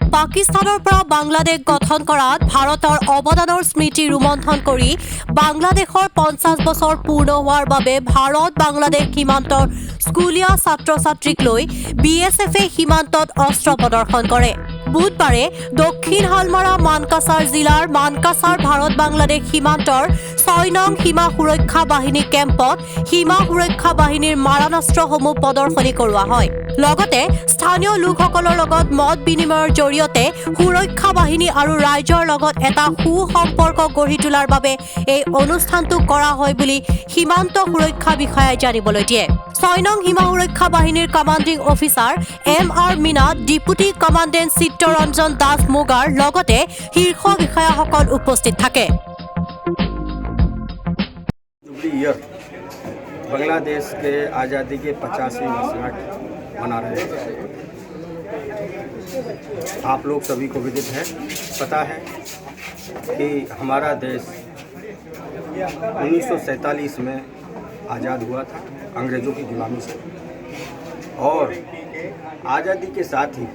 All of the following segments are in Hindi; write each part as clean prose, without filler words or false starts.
পাকিস্তানৰ পৰা বাংলাদেশ গঠন কৰাত ভাৰতৰ অৱদানৰ স্মৃতি ৰোমন্থন কৰি বাংলাদেশৰ 50 বছৰ পূৰ্ণ হোৱাৰ বাবে ভাৰত বাংলাদেশ সীমান্তৰ স্কুলীয়া ছাত্ৰ ছাত্ৰীক লৈ BSFে সীমান্তত অস্ত্ৰ প্ৰদৰ্শন কৰে। বুধবাৰে দক্ষিণ হালমাৰা মানকাছাৰ জিলাৰ মানকাছাৰ ভাৰত বাংলাদেশ সীমান্তৰ 6 নং সীমা সুৰক্ষা বাহিনী কেম্পত সীমা সুৰক্ষা বাহিনীৰ মাৰণাস্ত্ৰসমূহ প্ৰদৰ্শনী কৰোৱা হয়। লগতে স্থানীয় লোকসকলৰ লগত মত বিনিময়ৰ জৰিয়তে সুৰক্ষা বাহিনী আৰু ৰাইজৰ লগত এটা সুসম্পৰ্ক গঢ়ি তোলাৰ বাবে এই অনুষ্ঠানটো কৰা হয় বুলি সীমান্ত সুৰক্ষা বিষয়াই জানিবলৈ দিয়ে। 6 নং সীমা সুৰক্ষা বাহিনীৰ commanding officer MR Meena, deputy commandant Chittaranjan Das মুগাৰ লগতে শীৰ্ষ বিষয়াসকল উপস্থিত থাকে। बांग्लादेश के आज़ादी के 50वीं वर्षगांठ मना रहे हैं। आप लोग सभी को विदित है, पता है कि हमारा देश 1947 में आज़ाद हुआ था अंग्रेज़ों की गुलामी से, और आज़ादी के साथ ही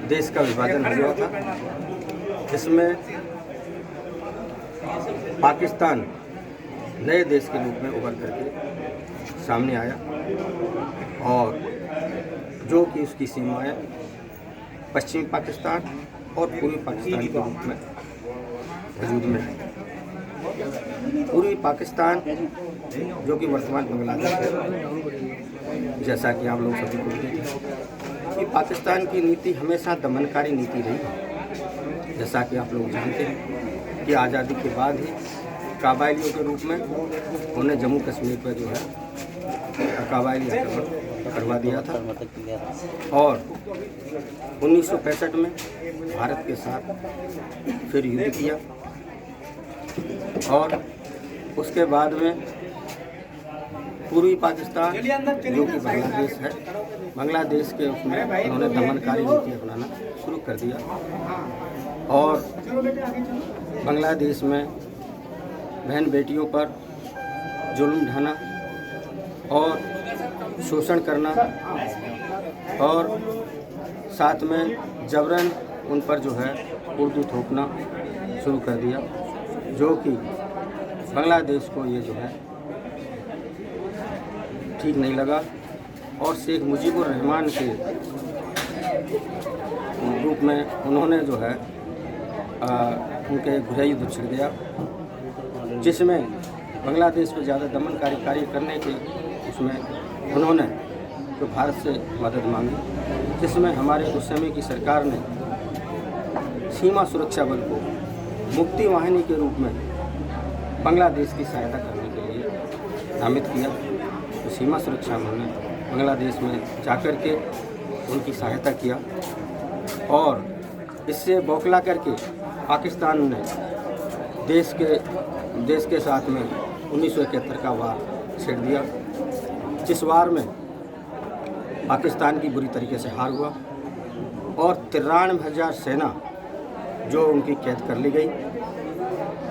देश का विभाजन हो गया था, जिसमें पाकिस्तान नए देश के रूप में उभर करके सामने आया और जो कि उसकी सीमाएं पश्चिमी पाकिस्तान और पूर्वी पाकिस्तान के रूप में वजूद में है। पूर्वी पाकिस्तान जो कि वर्तमान बांग्लादेश है, जैसा कि आप लोग सभी को जानते हैं कि पाकिस्तान की नीति हमेशा दमनकारी नीति रही है। जैसा कि आप लोग जानते हैं कि आज़ादी के बाद ही कबायलियों के रूप में उन्हें जम्मू कश्मीर पर जो है कबायली आक्रमण करवा दिया था, और 1965 में भारत के साथ फिर युद्ध किया, और उसके बाद में पूर्वी पाकिस्तान जो कि बांग्लादेश है, बांग्लादेश के उसमें उन्होंने दमनकारी नीति अपनाना शुरू कर दिया, और बांग्लादेश में बहन बेटियों पर जुल्म ढाना और शोषण करना, और साथ में जबरन उन पर जो है उर्दू थोपना शुरू कर दिया, जो कि बांग्लादेश को ये जो है ठीक नहीं लगा, और शेख मुजीबुर रहमान के रूप में उन्होंने जो है उनके गृह युद्ध छिड़ गया, जिसमें बांग्लादेश पर ज़्यादा दमनकारी कार्य करने के उसमें उन्होंने तो भारत से मदद मांगी, जिसमें हमारे उस समय की सरकार ने सीमा सुरक्षा बल को मुक्ति वाहिनी के रूप में बांग्लादेश की सहायता करने के लिए नामित किया। तो सीमा सुरक्षा बल ने बांग्लादेश में जाकर के उनकी सहायता किया, और इससे बौखला करके पाकिस्तान ने देश के साथ में 1971 का वार छेड़ दिया, जिस वार में पाकिस्तान की बुरी तरीके से हार हुआ, और 93,000 सेना जो उनकी कैद कर ली गई,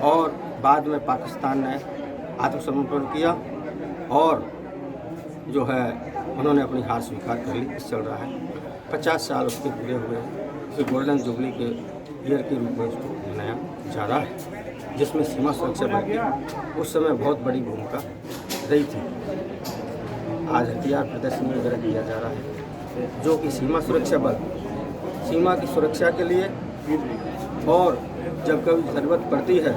और बाद में पाकिस्तान ने आत्मसमर्पण किया, और जो है उन्होंने अपनी हार स्वीकार कर ली। चल रहा है 50 साल उसके पूरे हुए, फिर गोल्डन जुबली के ईयर के रूप में उसको मनाया जा रहा है, जिसमें सीमा सुरक्षा बल की उस समय बहुत बड़ी भूमिका रही थी। आज हथियार प्रदर्शनी वगैरह किया जा रहा है, जो कि सीमा सुरक्षा बल सीमा की सुरक्षा के लिए, और जब कभी ज़रूरत पड़ती है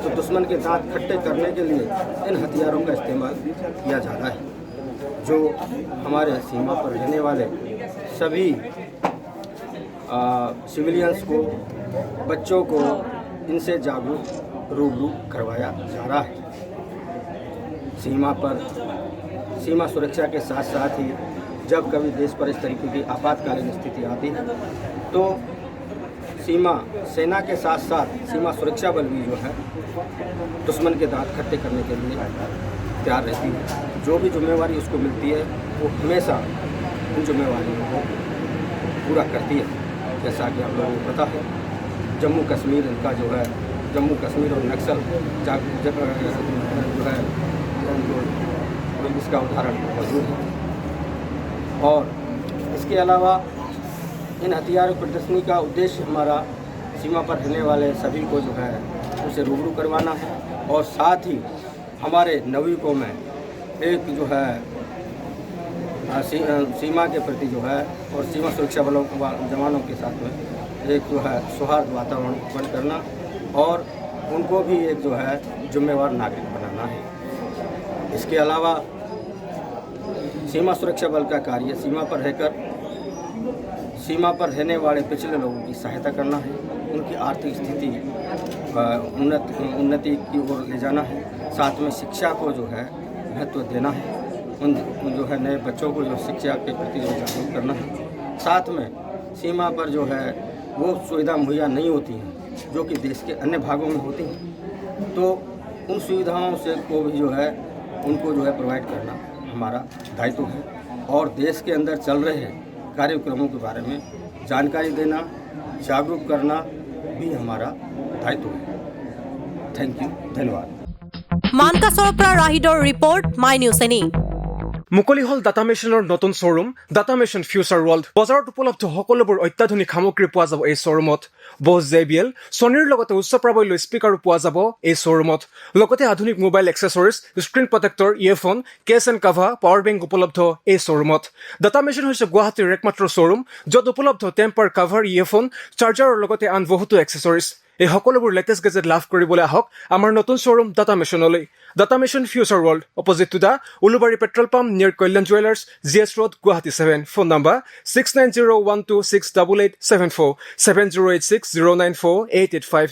तो दुश्मन के दांत खट्टे करने के लिए इन हथियारों का इस्तेमाल किया जा रहा है, जो हमारे सीमा पर रहने वाले सभी सिविलियंस को, बच्चों को इनसे जागरूक रूबरू करवाया जा रहा है। सीमा सुरक्षा के साथ साथ ही जब कभी देश पर इस तरीके की आपातकालीन स्थिति आती है, तो सेना के साथ साथ सीमा सुरक्षा बल भी जो है दुश्मन के दांत खट्टे करने के लिए तैयार रहती है। जो भी जिम्मेवारी उसको मिलती है, वो हमेशा उन जिम्मेवारियों को पूरा करती है। जैसा कि आप लोगों को पता है, जम्मू कश्मीर इनका जो है, जम्मू कश्मीर और नक्सल जो है इसका उदाहरण मौजूद है। और इसके अलावा इन हथियारों प्रदर्शनी का उद्देश्य हमारा सीमा पर रहने वाले सभी को जो है उसे रूबरू करवाना है और साथ ही हमारे नागरिकों में एक जो है सीमा के प्रति जो है और सीमा सुरक्षा बलों जवानों के साथ में एक जो है सौहार्द वातावरण उत्पन्न करना और उनको भी एक जो है जिम्मेवार नागरिक बनाना है। इसके अलावा सीमा सुरक्षा बल का कार्य सीमा पर रहकर सीमा पर रहने वाले पिछले लोगों की सहायता करना है, उनकी आर्थिक स्थिति उन्नति की ओर ले जाना है, साथ में शिक्षा को जो है महत्व देना है, उन जो है नए बच्चों को जो शिक्षा के प्रति जो जागरूक करना है। साथ में सीमा पर जो है वो सुविधा मुहैया नहीं होती हैं जो कि देश के अन्य भागों में होती हैं, तो उन सुविधाओं से को भी जो है उनको जो है प्रोवाइड करना हमारा दायित्व है और देश के अंदर चल रहे कार्यक्रमों के बारे में जानकारी देना, जागरूक करना भी हमारा दायित्व है। थैंक यू, धन्यवाद। मानकासर পৰা ৰাহিদৰ ৰিপৰ্ট মাই নিউজ এনি। মুকলি হল ডাটা মেচিনৰ নতুন showroom data machine future world. বজাৰত উপলব্ধ সকলোবোৰ অত্যাধুনিক সামগ্ৰী পোৱা যাব এই শ্বৰুমত। বছ JBL, ছনীৰ লগতে উচ্চ প্ৰাবল্য স্পীকাৰো পোৱা যাব এই শ্বৰুমত। লগতে আধুনিক mobile accessories, screen protector, earphone, case and cover, power bank উপলব্ধ এই শ্বৰুমত। ডাটা মেচিন হৈছে গুৱাহাটীৰ একমাত্ৰ শ্বৰুম য'ত উপলব্ধ টেম্পাৰ কাভাৰ, ইয়েৰফোন, চাৰ্জাৰৰ লগতে আন বহুতো এক্সেসৰিজ। এই সকলোবোৰ লেটেষ্ট গেজেট লাভ কৰিবলৈ আহক আমাৰ নতুন শ্বৰুম ডাটা মেচিনলৈ। Data machine future world, opposite to the Ulubari petrol pump near Kalyan jewellers, GS road, Guwahati 7। Phone number 6901268874, 7086094885।